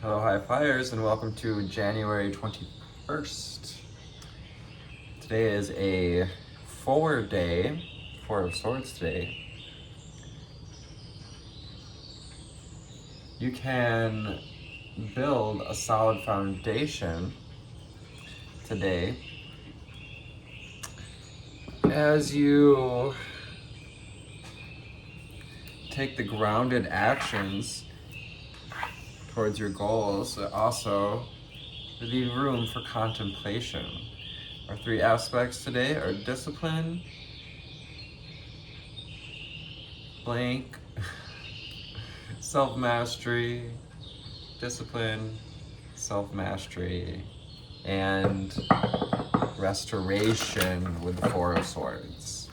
Hello, high flyers, and welcome to January 21st. Today is a forward day, Four of Swords today. You can build a solid foundation today as you take the grounded actions towards your goals, but also leave room for contemplation. Our three aspects today are discipline, blank, self-mastery, discipline, self-mastery, and restoration with the Four of Swords.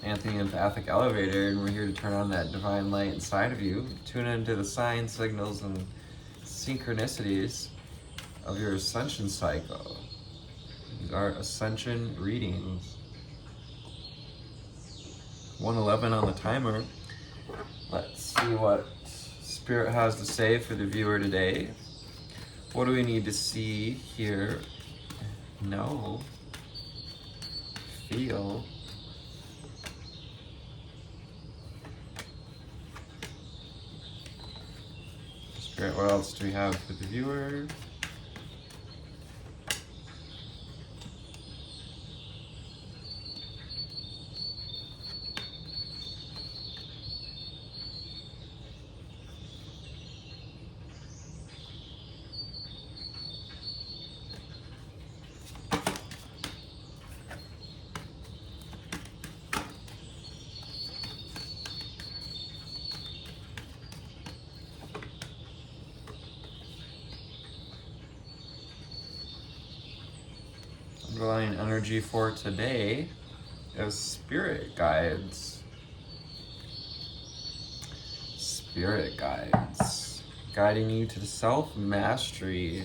Anthony, Empathic Elevator, and we're here to turn on that divine light inside of you. Tune into the signs, signals, and synchronicities of your ascension cycle. These are ascension readings. 1:11 on the timer. Let's see what Spirit has to say for the viewer today. What do we need to see, hear, know, feel? Spirit, what else do we have for the viewer? Underlying energy for today is spirit guides. Spirit guides, guiding you to self-mastery.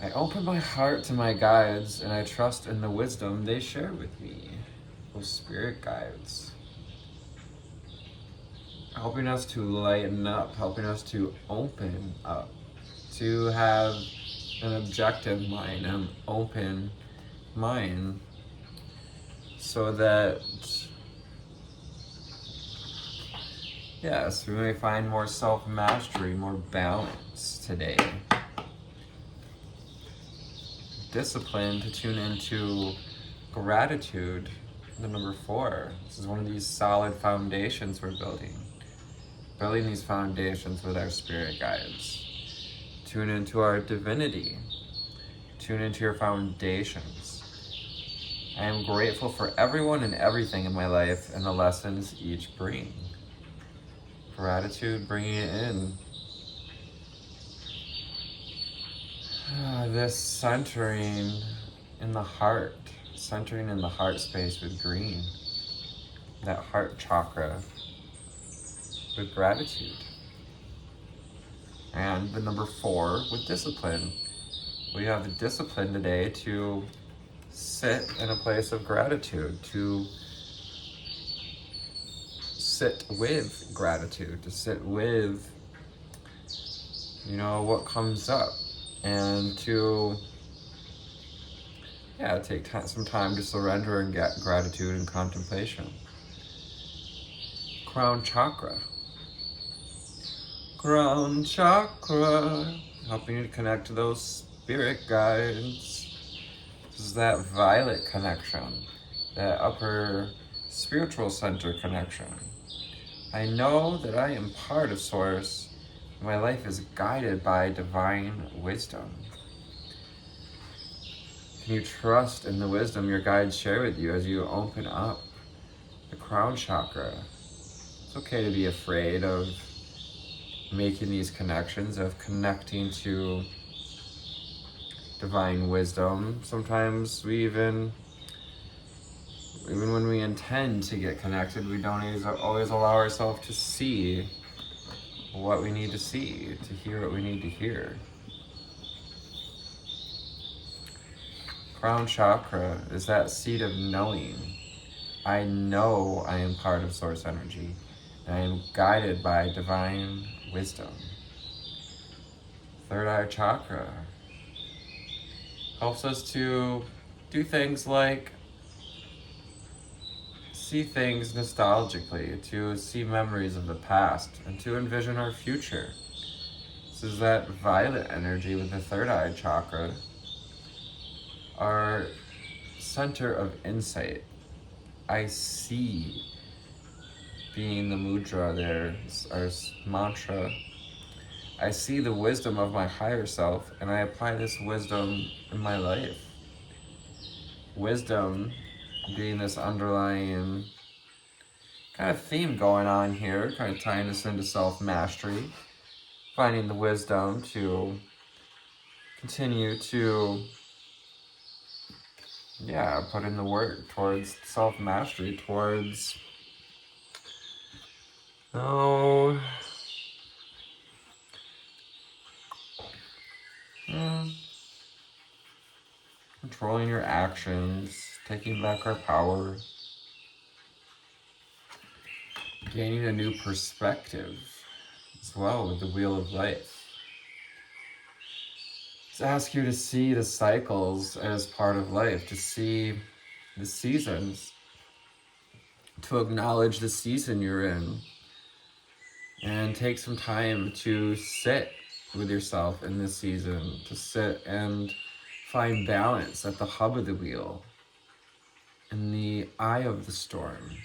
I open my heart to my guides and I trust in the wisdom they share with me. Those spirit guides. Helping us to lighten up, helping us to open up, to have an objective mind, an open mind, so that, yes, we may find more self-mastery, more balance today. Discipline to tune into gratitude, the number 4. This is one of these solid foundations we're building. Building these foundations with our spirit guides. Tune into our divinity. Tune into your foundations. I am grateful for everyone and everything in my life and the lessons each bring. Gratitude, bringing it in. This centering in the heart. Centering in the heart space with green. That heart chakra with gratitude. And the number 4 with discipline. We have the discipline today to sit in a place of gratitude, to sit with gratitude, to sit with, what comes up, and to, take some time to surrender and get gratitude and contemplation. Crown chakra. Crown chakra, helping you to connect to those spirit guides. This is that violet connection, that upper spiritual center connection. I know that I am part of Source. My life is guided by divine wisdom. Can you trust in the wisdom your guides share with you as you open up the crown chakra? It's okay to be afraid of making these connections, of connecting to divine wisdom. Sometimes we even when we intend to get connected, we don't always allow ourselves to see what we need to see, to hear what we need to hear. Crown chakra is that seat of knowing. I know I am part of Source energy, and I am guided by divine wisdom. Third eye chakra helps us to do things like see things nostalgically, to see memories of the past, and to envision our future. This is that violet energy with the third eye chakra, our center of insight. I see being the mudra there, our mantra. I see the wisdom of my higher self, and I apply this wisdom in my life. Wisdom being this underlying kind of theme going on here, kind of tying us into self-mastery, finding the wisdom to continue to, put in the work towards self-mastery, towards, controlling your actions, taking back our power, gaining a new perspective as well with the wheel of life. To ask you to see the cycles as part of life, to see the seasons, to acknowledge the season you're in, and take some time to sit with yourself in this season, to sit and find balance at the hub of the wheel, in the eye of the storm.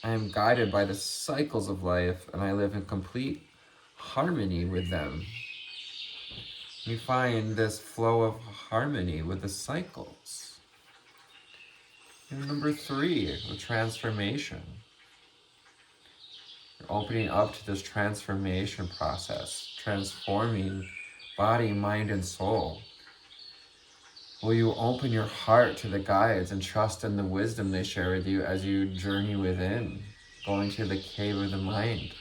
I am guided by the cycles of life, and I live in complete harmony with them. You find this flow of harmony with the cycles. And number 3, the transformation. You're opening up to this transformation process, transforming body, mind, and soul. Will you open your heart to the guides and trust in the wisdom they share with you as you journey within, going to the cave of the mind,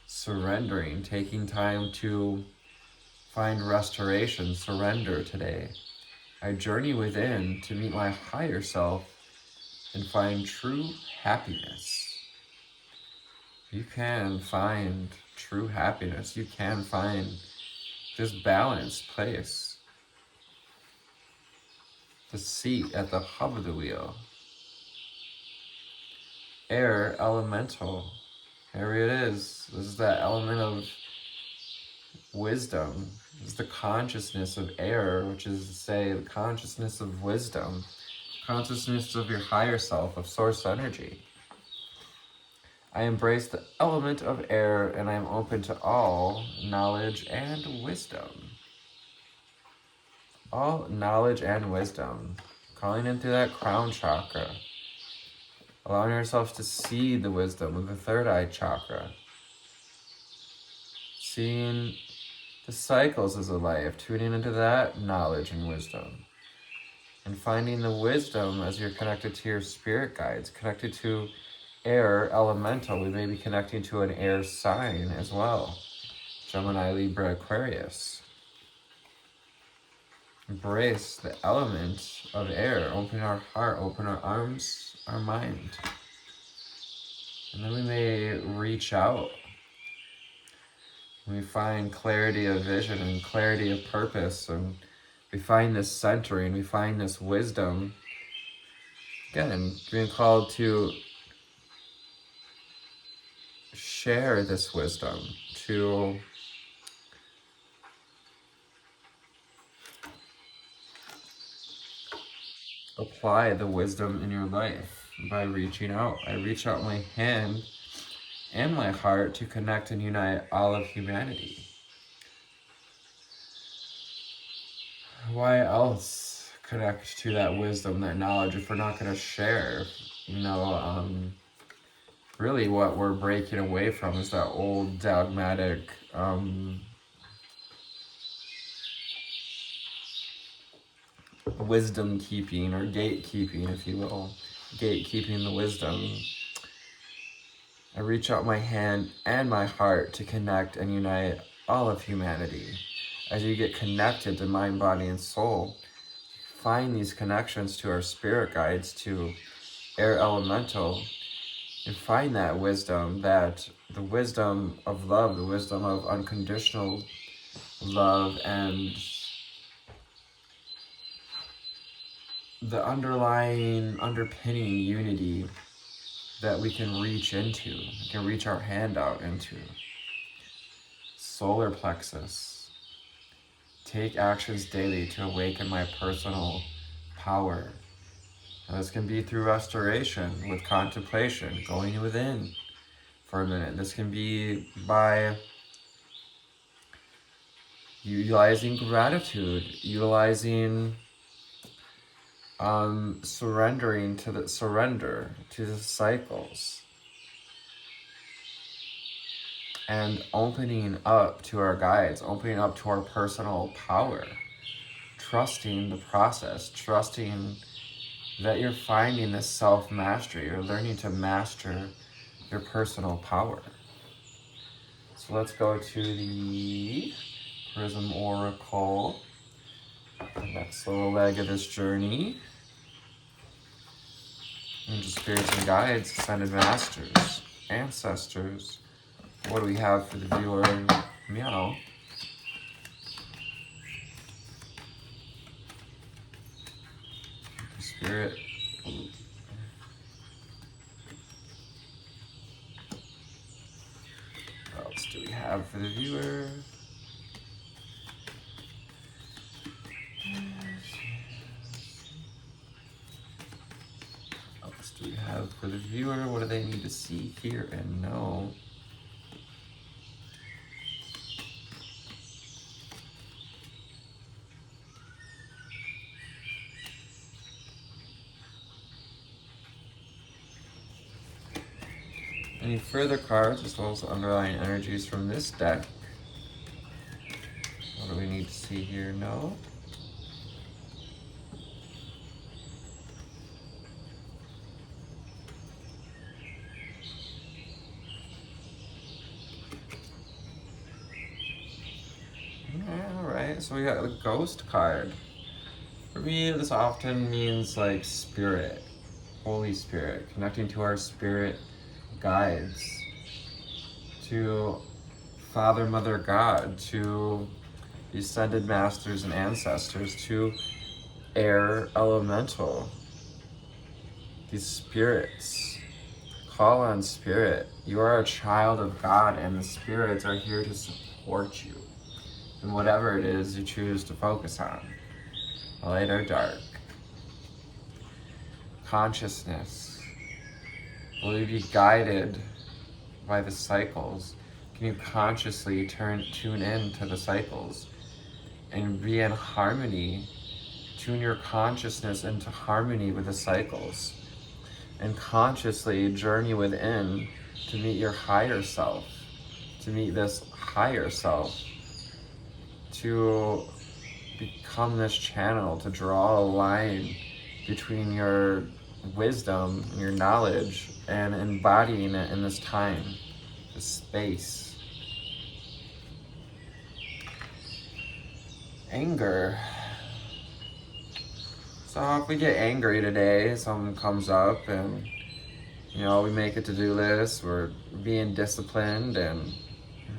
surrendering, taking time to find restoration, surrender today. I journey within to meet my higher self and find true happiness. You can find true happiness. You can find this balanced place, the seat at the hub of the wheel. Air elemental. Here it is. This is that element of wisdom. This is the consciousness of air, which is to say the consciousness of wisdom, consciousness of your higher self, of source energy. I embrace the element of air, and I am open to all knowledge and wisdom. All knowledge and wisdom. Calling in through that crown chakra. Allowing ourselves to see the wisdom of the third eye chakra. Seeing the cycles of life, tuning into that knowledge and wisdom. And finding the wisdom as you're connected to your spirit guides, connected to air elemental. We may be connecting to an air sign as well. Gemini, Libra, Aquarius. Embrace the element of air. Open our heart, open our arms, our mind. And then we may reach out. We find clarity of vision and clarity of purpose, and we find this centering, we find this wisdom. Again, being called to share this wisdom, to apply the wisdom in your life by reaching out. I reach out my hand and my heart to connect and unite all of humanity. Why else connect to that wisdom, that knowledge, if we're not going to share? Really what we're breaking away from is that old dogmatic wisdom keeping, or gatekeeping, if you will. Gatekeeping the wisdom. I reach out my hand and my heart to connect and unite all of humanity. As you get connected to mind, body, and soul, find these connections to our spirit guides, to air elemental, and find that wisdom, that the wisdom of love, the wisdom of unconditional love and the underpinning unity that we can reach into, we can reach our hand out into. Solar plexus. Take actions daily to awaken my personal power. And this can be through restoration, with contemplation, going within for a minute. This can be by utilizing gratitude, utilizing surrender to the cycles, and opening up to our guides, opening up to our personal power, trusting the process, trusting that you're finding this self-mastery, you're learning to master your personal power. So let's go to the Prism Oracle, the next little leg of this journey. Angel spirits and guides, ascended masters, ancestors. What do we have for the viewer? Meow. Spirit. What else do we have for the viewer? What else do we have for the viewer? What do they need to see, hear, and know? Any further cards, as well as underlying energies from this deck? What do we need to see here? No. Alright, so we got the Ghost card. For me, this often means like spirit, Holy Spirit, connecting to our spirit guides, to Father, Mother, God, to the ascended masters and ancestors, to air elemental, these spirits. Call on spirit. You are a child of God, and the spirits are here to support you in whatever it is you choose to focus on, light or dark. Consciousness. Will you be guided by the cycles? Can you consciously tune in to the cycles and be in harmony? Tune your consciousness into harmony with the cycles and consciously journey within to meet your higher self, to meet this higher self, to become this channel, to draw a line between your wisdom, your knowledge, and embodying it in this time, this space. Anger. So if we get angry today, something comes up and, we make a to-do list, we're being disciplined, and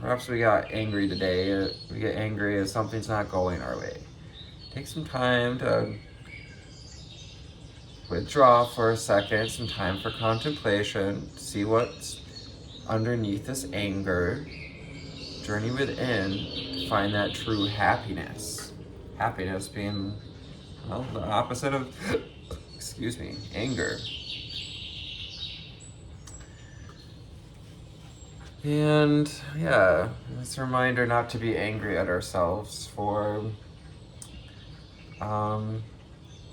perhaps we got angry today, we get angry as something's not going our way. Take some time to withdraw for a second, some time for contemplation, see what's underneath this anger, journey within, find that true happiness. Happiness being, the opposite of, anger. And it's a reminder not to be angry at ourselves for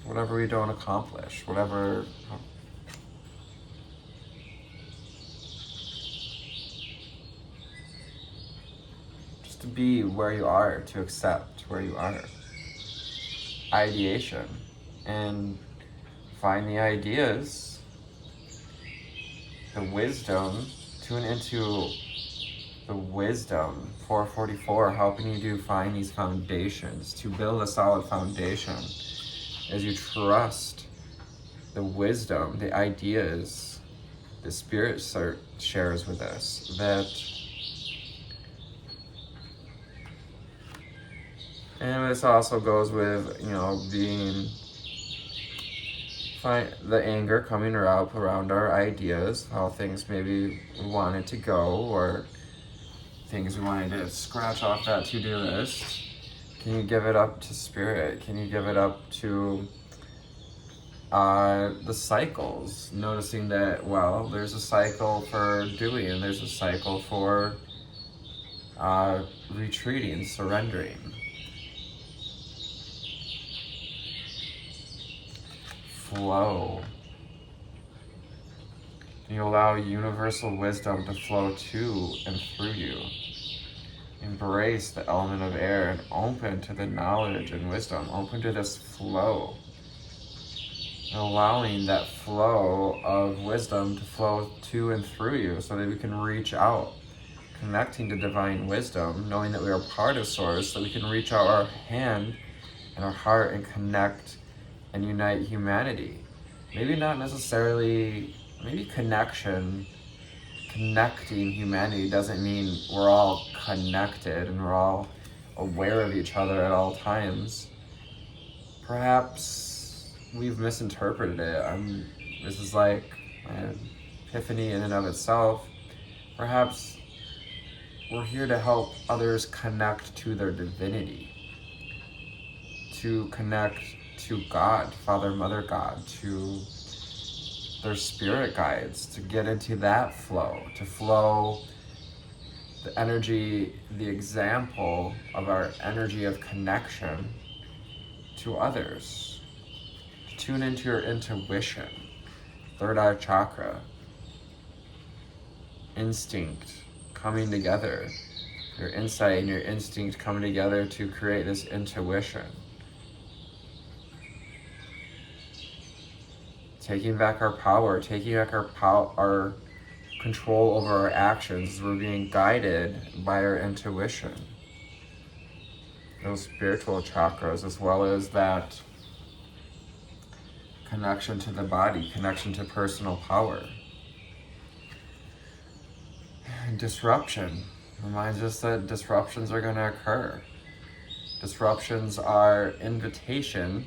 whatever we don't accomplish, whatever. Just to be where you are, to accept where you are. Ideation, and find the ideas, the wisdom, tune into the wisdom. 444, helping you to find these foundations, to build a solid foundation as you trust the wisdom, the ideas the Spirit shares with us, that And this also goes with, being the anger coming up around our ideas, how things maybe we wanted to go, or things we wanted to scratch off that to-do list. Can you give it up to spirit? Can you give it up to the cycles? Noticing that, well, there's a cycle for doing, and there's a cycle for retreating, surrendering. Flow. You allow universal wisdom to flow to and through you. Embrace the element of air and open to the knowledge and wisdom. Open to this flow. And allowing that flow of wisdom to flow to and through you so that we can reach out. Connecting to divine wisdom, knowing that we are part of Source, so we can reach out our hand and our heart and connect and unite humanity. Maybe not necessarily, maybe connecting humanity doesn't mean we're all connected and we're all aware of each other at all times. Perhaps we've misinterpreted it. This is like an epiphany in and of itself. Perhaps we're here to help others connect to their divinity, to connect to God, Father, Mother God, to their spirit guides, to get into that flow, to flow the energy, the example of our energy of connection to others. To tune into your intuition, third eye chakra, instinct coming together, your insight and your instinct coming together to create this intuition. Taking back our power, taking back our control over our actions. We're being guided by our intuition. Those spiritual chakras, as well as that connection to the body, connection to personal power. And disruption reminds us that disruptions are going to occur. Disruptions are invitation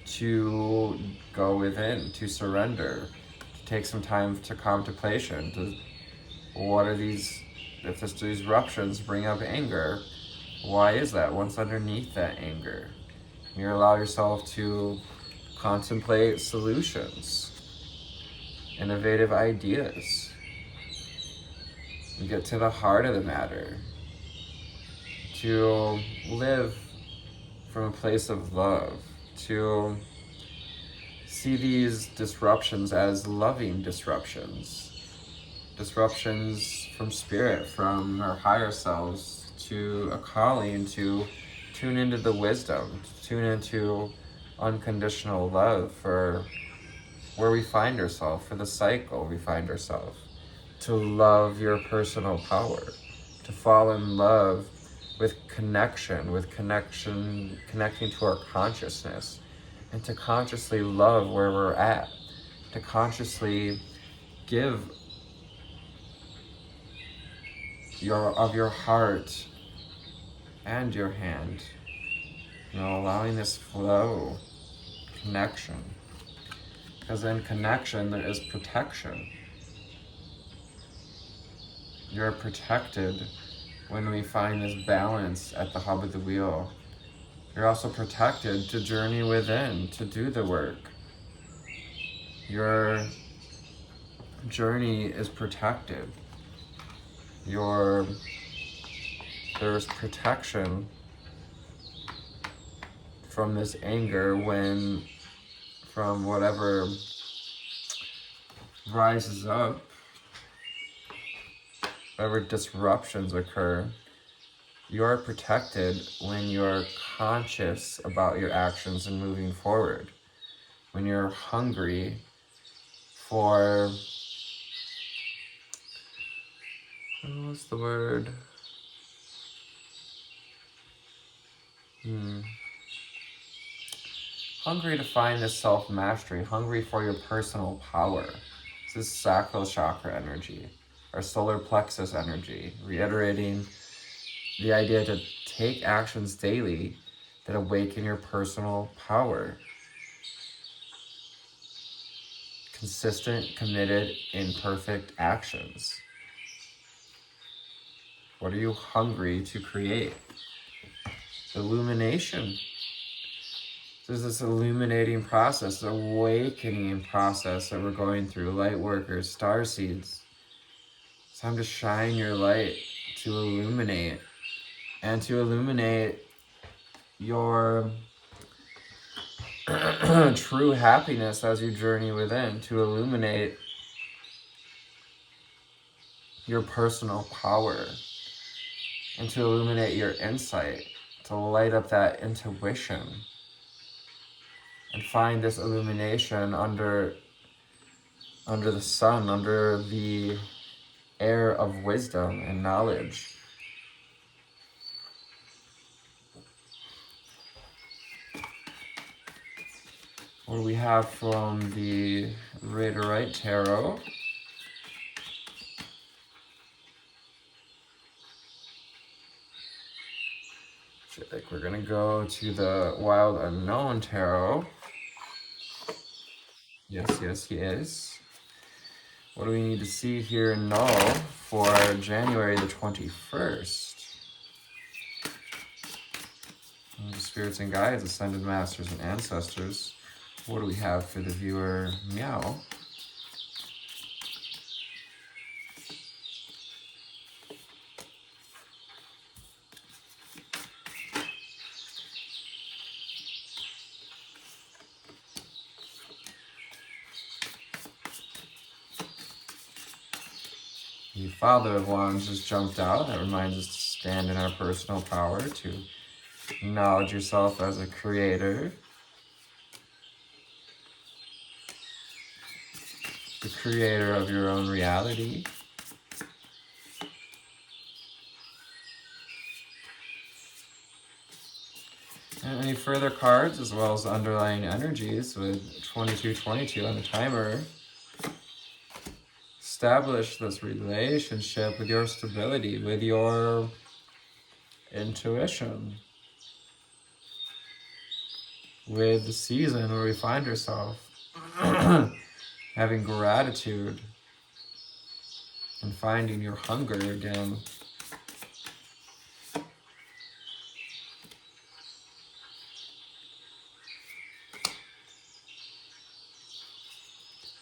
to go within, to surrender, to take some time to contemplation. What are these, if these disruptions bring up anger, why is that? What's underneath that anger? You allow yourself to contemplate solutions, innovative ideas. You get to the heart of the matter, to live from a place of love, to see these disruptions as loving disruptions. Disruptions from spirit, from our higher selves, to a calling to tune into the wisdom, to tune into unconditional love for where we find ourselves, for the cycle we find ourselves. To love your personal power, to fall in love with connection, connecting to our consciousness, and to consciously love where we're at, to consciously give of your heart and your hand, allowing this flow, connection. Because in connection, there is protection. You're protected when we find this balance at the hub of the wheel. You're also protected to journey within, to do the work. Your journey is protected. There's protection from this anger from whatever rises up, whatever disruptions occur. You are protected when you're conscious about your actions and moving forward. When you're hungry for, what's the word? Hungry to find this self-mastery, hungry for your personal power. This is sacral chakra energy, our solar plexus energy, reiterating the idea to take actions daily that awaken your personal power. Consistent, committed, imperfect actions. What are you hungry to create? Illumination. There's this illuminating process, awakening process that we're going through. Light workers, star seeds. It's time to shine your light, to illuminate, and to illuminate your true happiness as you journey within, to illuminate your personal power, and to illuminate your insight, to light up that intuition, and find this illumination under the sun, under the air of wisdom and knowledge. What do we have from the Riderite Tarot? I think we're gonna go to the Wild Unknown Tarot. Yes. What do we need to see here and know for January the 21st? The spirits and guides, ascended masters and ancestors. What do we have for the viewer? Meow. The Father of Wands just jumped out. That reminds us to stand in our personal power, to acknowledge yourself as a creator, the creator of your own reality. And any further cards, as well as the underlying energies with 2222 on the timer. Establish this relationship with your stability, with your intuition, with the season where we find ourselves. Having gratitude and finding your hunger again.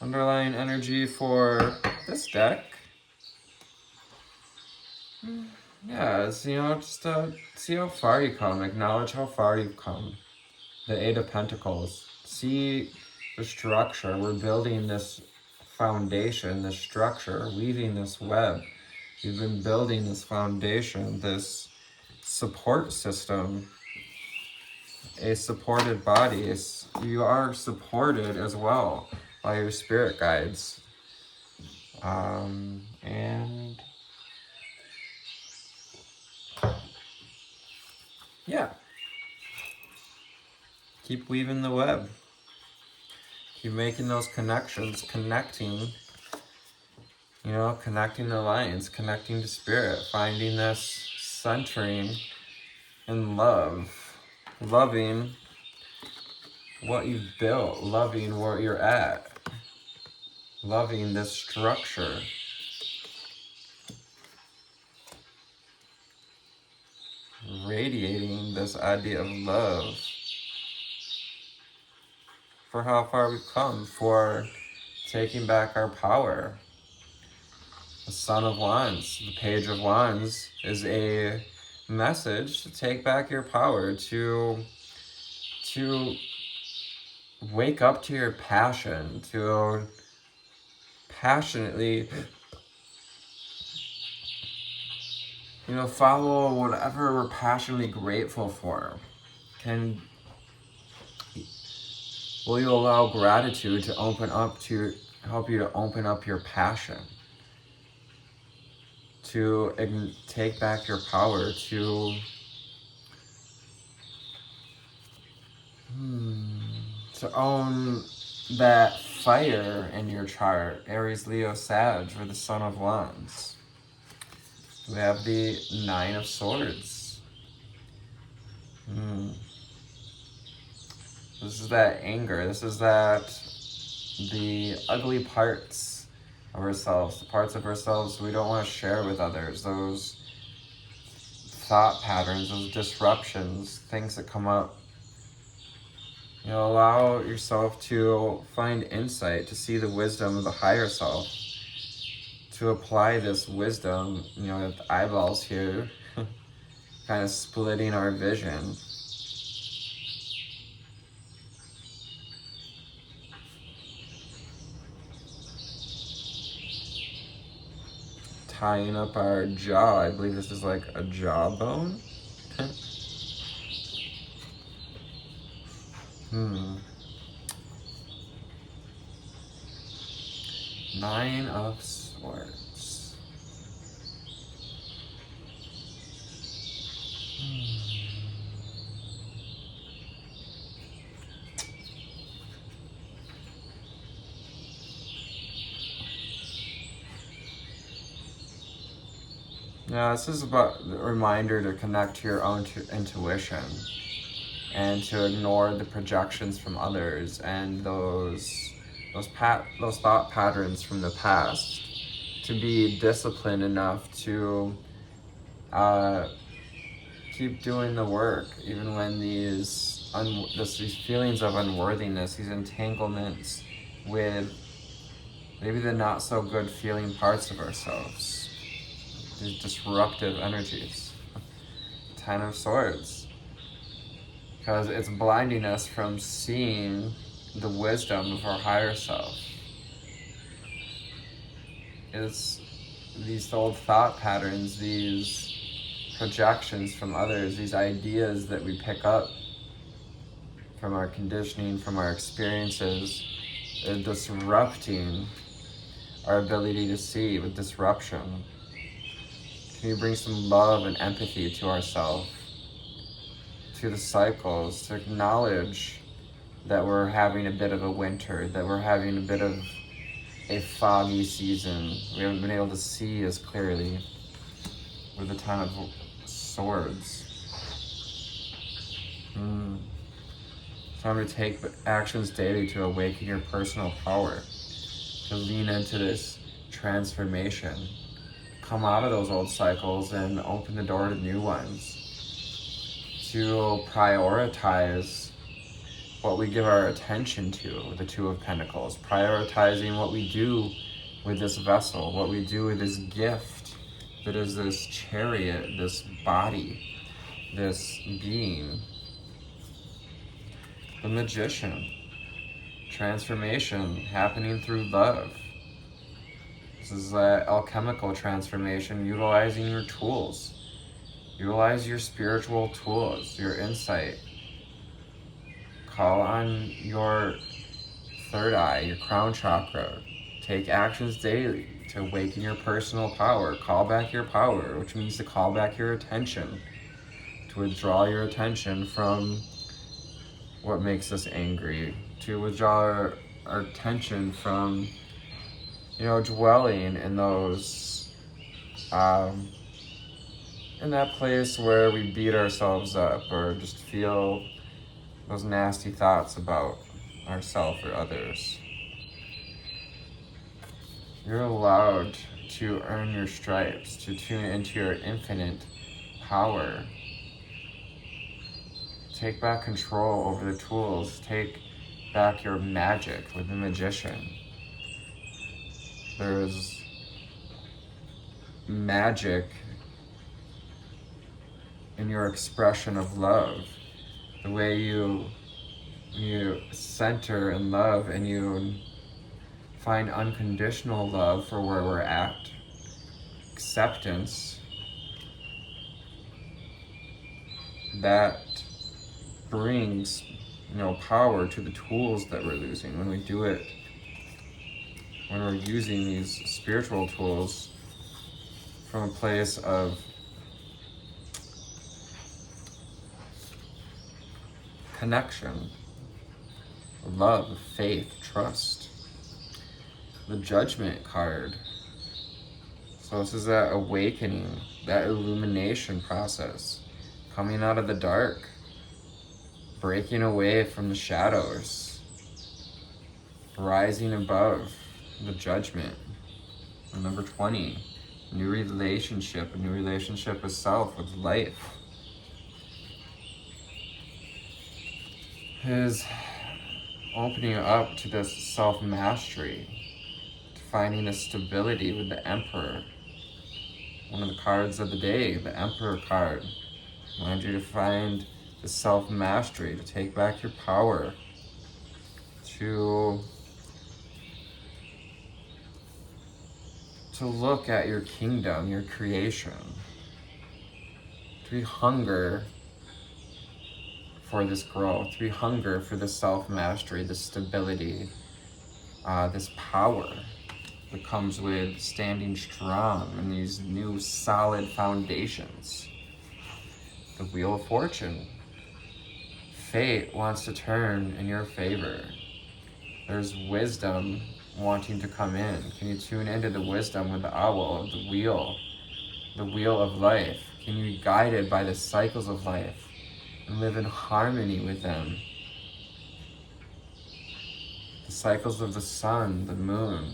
Underlying energy for this deck. Yeah, it's, just see how far you come. Acknowledge how far you've come. The Eight of Pentacles. See the structure. We're building this foundation, this structure, weaving this web. You've been building this foundation, this support system, a supported body. You are supported as well by your spirit guides. And yeah. Keep weaving the web. Keep making those connections, connecting the lines, connecting to spirit, finding this centering in love, loving what you've built, loving where you're at, loving this structure. Radiating this idea of love. For how far we've come, for taking back our power. The Son of Wands, the Page of Wands, is a message to take back your power, to wake up to your passion, to passionately, follow whatever we're passionately grateful for. Will you allow gratitude to help you to open up your passion? To take back your power, to own that fire in your chart. Aries, Leo, Sag, or the Son of Wands. We have the Nine of Swords. This is that anger. This is that the ugly parts of ourselves, the parts of ourselves we don't want to share with others, those thought patterns, those disruptions, things that come up. You know, allow yourself to find insight, to see the wisdom of the higher self, to apply this wisdom, you know, with the eyeballs here, kind of splitting our vision. Tying up our jaw. I believe this is like a jawbone. Nine of Swords. Yeah, this is about a reminder to connect to your own intuition and to ignore the projections from others and those thought patterns from the past. To be disciplined enough to keep doing the work, even when these feelings of unworthiness, these entanglements with maybe the not so good feeling parts of ourselves, these disruptive energies. Ten of Swords. Because it's blinding us from seeing the wisdom of our higher self. It's these old thought patterns, these projections from others, these ideas that we pick up from our conditioning, from our experiences, are disrupting our ability to see with disruption. Can you bring some love and empathy to ourselves, to the cycles, to acknowledge that we're having a bit of a winter, that we're having a bit of a foggy season. We haven't been able to see as clearly with the Ten of Swords. Time to take actions daily to awaken your personal power, to lean into this transformation, come out of those old cycles and open the door to new ones, to prioritize what we give our attention to, the Two of Pentacles, prioritizing what we do with this vessel, what we do with this gift that is this chariot, this body, this being. The Magician, transformation happening through love. This is that alchemical transformation, utilizing your tools. Utilize your spiritual tools, your insight. Call on your third eye, your crown chakra. Take actions daily to awaken your personal power. Call back your power, which means to call back your attention, to withdraw your attention from what makes us angry, to withdraw our attention from, dwelling in those, in that place where we beat ourselves up or just feel those nasty thoughts about ourselves or others. You're allowed to earn your stripes, to tune into your infinite power. Take back control over the tools. Take back your magic with the Magician. There's magic in your expression of love. The way you center in love and you find unconditional love for where we're at. Acceptance. That brings, power to the tools that we're losing when we do it, when we're using these spiritual tools from a place of connection, love, faith, trust. The Judgment card. So this is that awakening, that illumination process, coming out of the dark, breaking away from the shadows, rising above the judgment. And number 20, a new relationship with self, with life. Is opening up to this self-mastery, to finding a stability with the Emperor. One of the cards of the day, the Emperor card. I want you to find the self-mastery, to take back your power, to look at your kingdom, your creation, to be hunger for this growth, to be hunger for this self-mastery, this stability, this power that comes with standing strong in these new solid foundations. The Wheel of Fortune. Fate wants to turn in your favor. There's wisdom wanting to come in. Can you tune into the wisdom with the owl of the wheel of life? Can you be guided by the cycles of life and live in harmony with them? The cycles of the sun, the moon,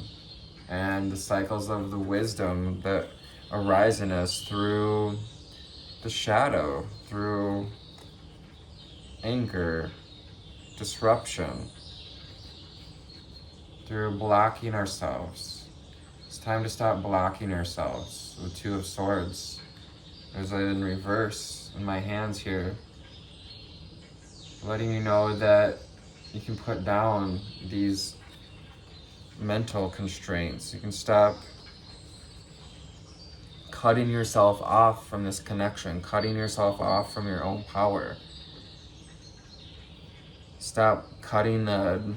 and the cycles of the wisdom that arise in us through the shadow, through anger, disruption, through blocking ourselves. It's time to stop blocking ourselves. The Two of Swords. There's it in reverse in my hands here, letting you know that you can put down these mental constraints. You can stop cutting yourself off from this connection, cutting yourself off from your own power. Stop cutting the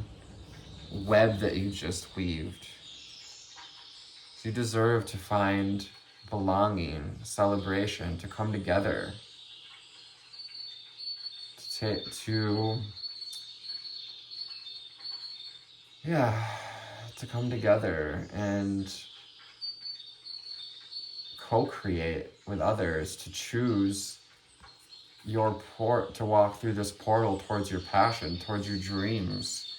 web that you just weaved. You deserve to find belonging, celebration, to come together, to come together and co-create with others, to choose to walk through this portal towards your passion, towards your dreams,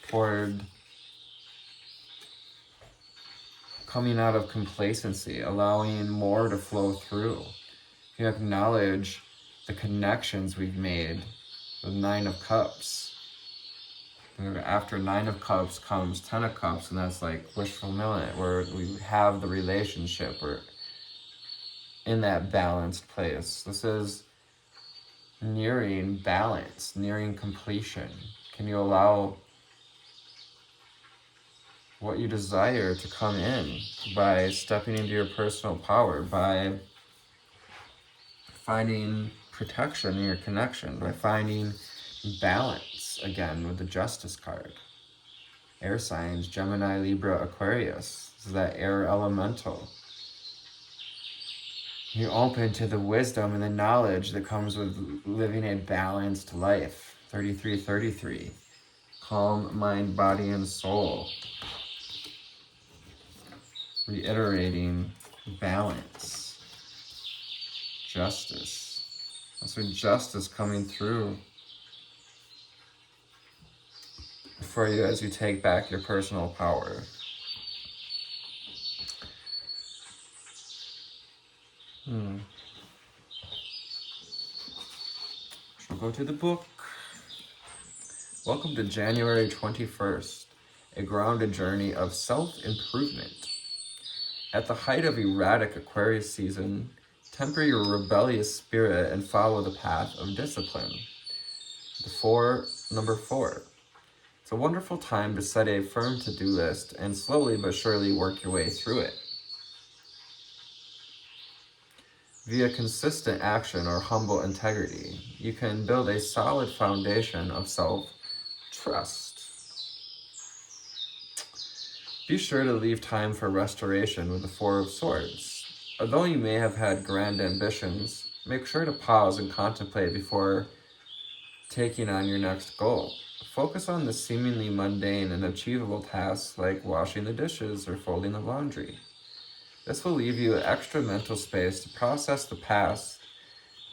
toward coming out of complacency, allowing more to flow through. You acknowledge the connections we've made with Nine of Cups. After Nine of Cups comes Ten of Cups, and that's like wish fulfillment, where we have the relationship, we're in that balanced place. This is nearing balance, nearing completion. Can you allow what you desire to come in by stepping into your personal power, by finding protection in your connection, by finding balance again with the Justice card? Air signs, Gemini, Libra, Aquarius. This is that air elemental. You're open to the wisdom and the knowledge that comes with living a balanced life. 3333. Calm mind, body, and soul. Reiterating balance. Justice. So justice coming through for you as you take back your personal power. We'll go to the book. Welcome to January 21st, a grounded journey of self-improvement. At the height of erratic Aquarius season, temper your rebellious spirit and follow the path of discipline. Number 4. It's a wonderful time to set a firm to-do list and slowly but surely work your way through it. Via consistent action or humble integrity, you can build a solid foundation of self-trust. Be sure to leave time for restoration with the Four of Swords. Although you may have had grand ambitions, make sure to pause and contemplate before taking on your next goal. Focus on the seemingly mundane and achievable tasks like washing the dishes or folding the laundry. This will leave you extra mental space to process the past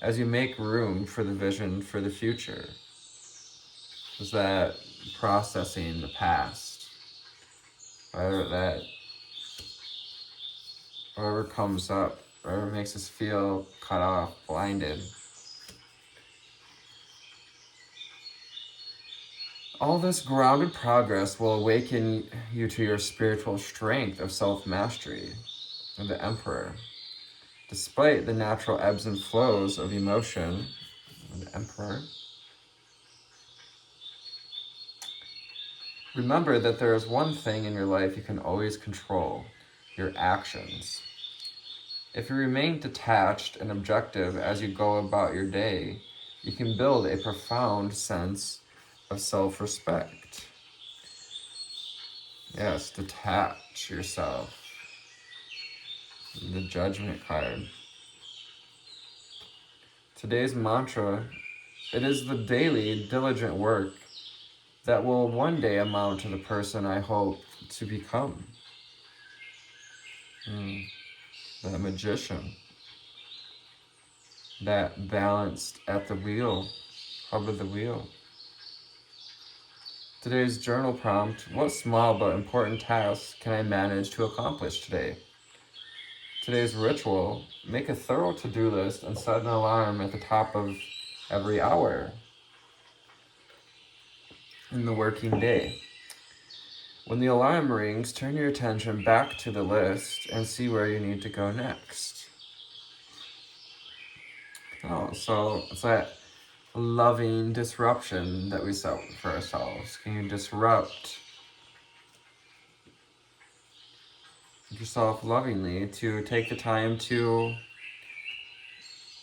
as you make room for the vision for the future. Is that processing the past, whatever comes up, whatever makes us feel cut off, blinded. All this grounded progress will awaken you to your spiritual strength of self-mastery, of the Emperor. Despite the natural ebbs and flows of emotion, the Emperor, remember that there is one thing in your life you can always control: your actions. If you remain detached and objective as you go about your day, you can build a profound sense of self-respect. Yes, detach yourself. The Judgment card. Today's mantra: it is the daily, diligent work that will one day amount to the person I hope to become. That magician. That balanced at the wheel, hub of the wheel. Today's journal prompt: what small but important tasks can I manage to accomplish today? Today's ritual: make a thorough to-do list and set an alarm at the top of every hour in the working day. When the alarm rings, turn your attention back to the list and see where you need to go next. Oh, so it's that loving disruption that we set for ourselves. Can you disrupt yourself lovingly to take the time to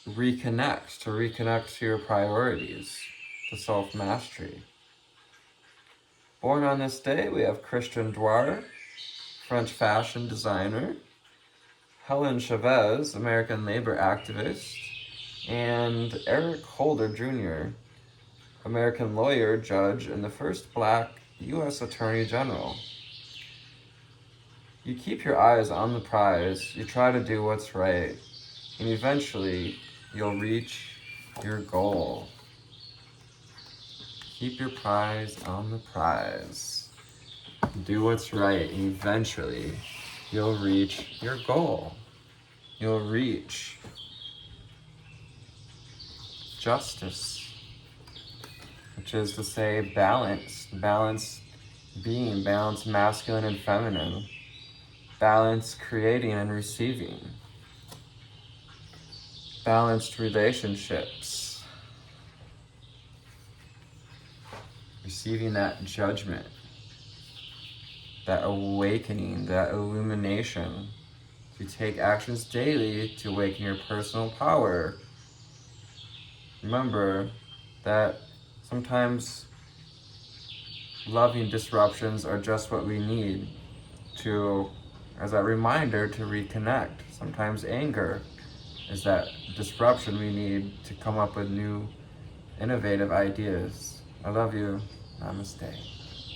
reconnect to your priorities, to self-mastery? Born on this day, we have Christian Dior, French fashion designer, Helen Chavez, American labor activist, and Eric Holder Jr., American lawyer, judge, and the first Black U.S. Attorney General. You keep your eyes on the prize, you try to do what's right, and eventually you'll reach your goal. Keep your prize on the prize. Do what's right, and eventually you'll reach your goal. You'll reach justice, which is to say balance being, balance masculine and feminine, balance creating and receiving, balanced relationships, receiving that judgment, that awakening, that illumination. If you take actions daily to awaken your personal power, remember that sometimes loving disruptions are just what we need to, as a reminder to reconnect. Sometimes anger is that disruption we need to come up with new, innovative ideas. I love you. Namaste.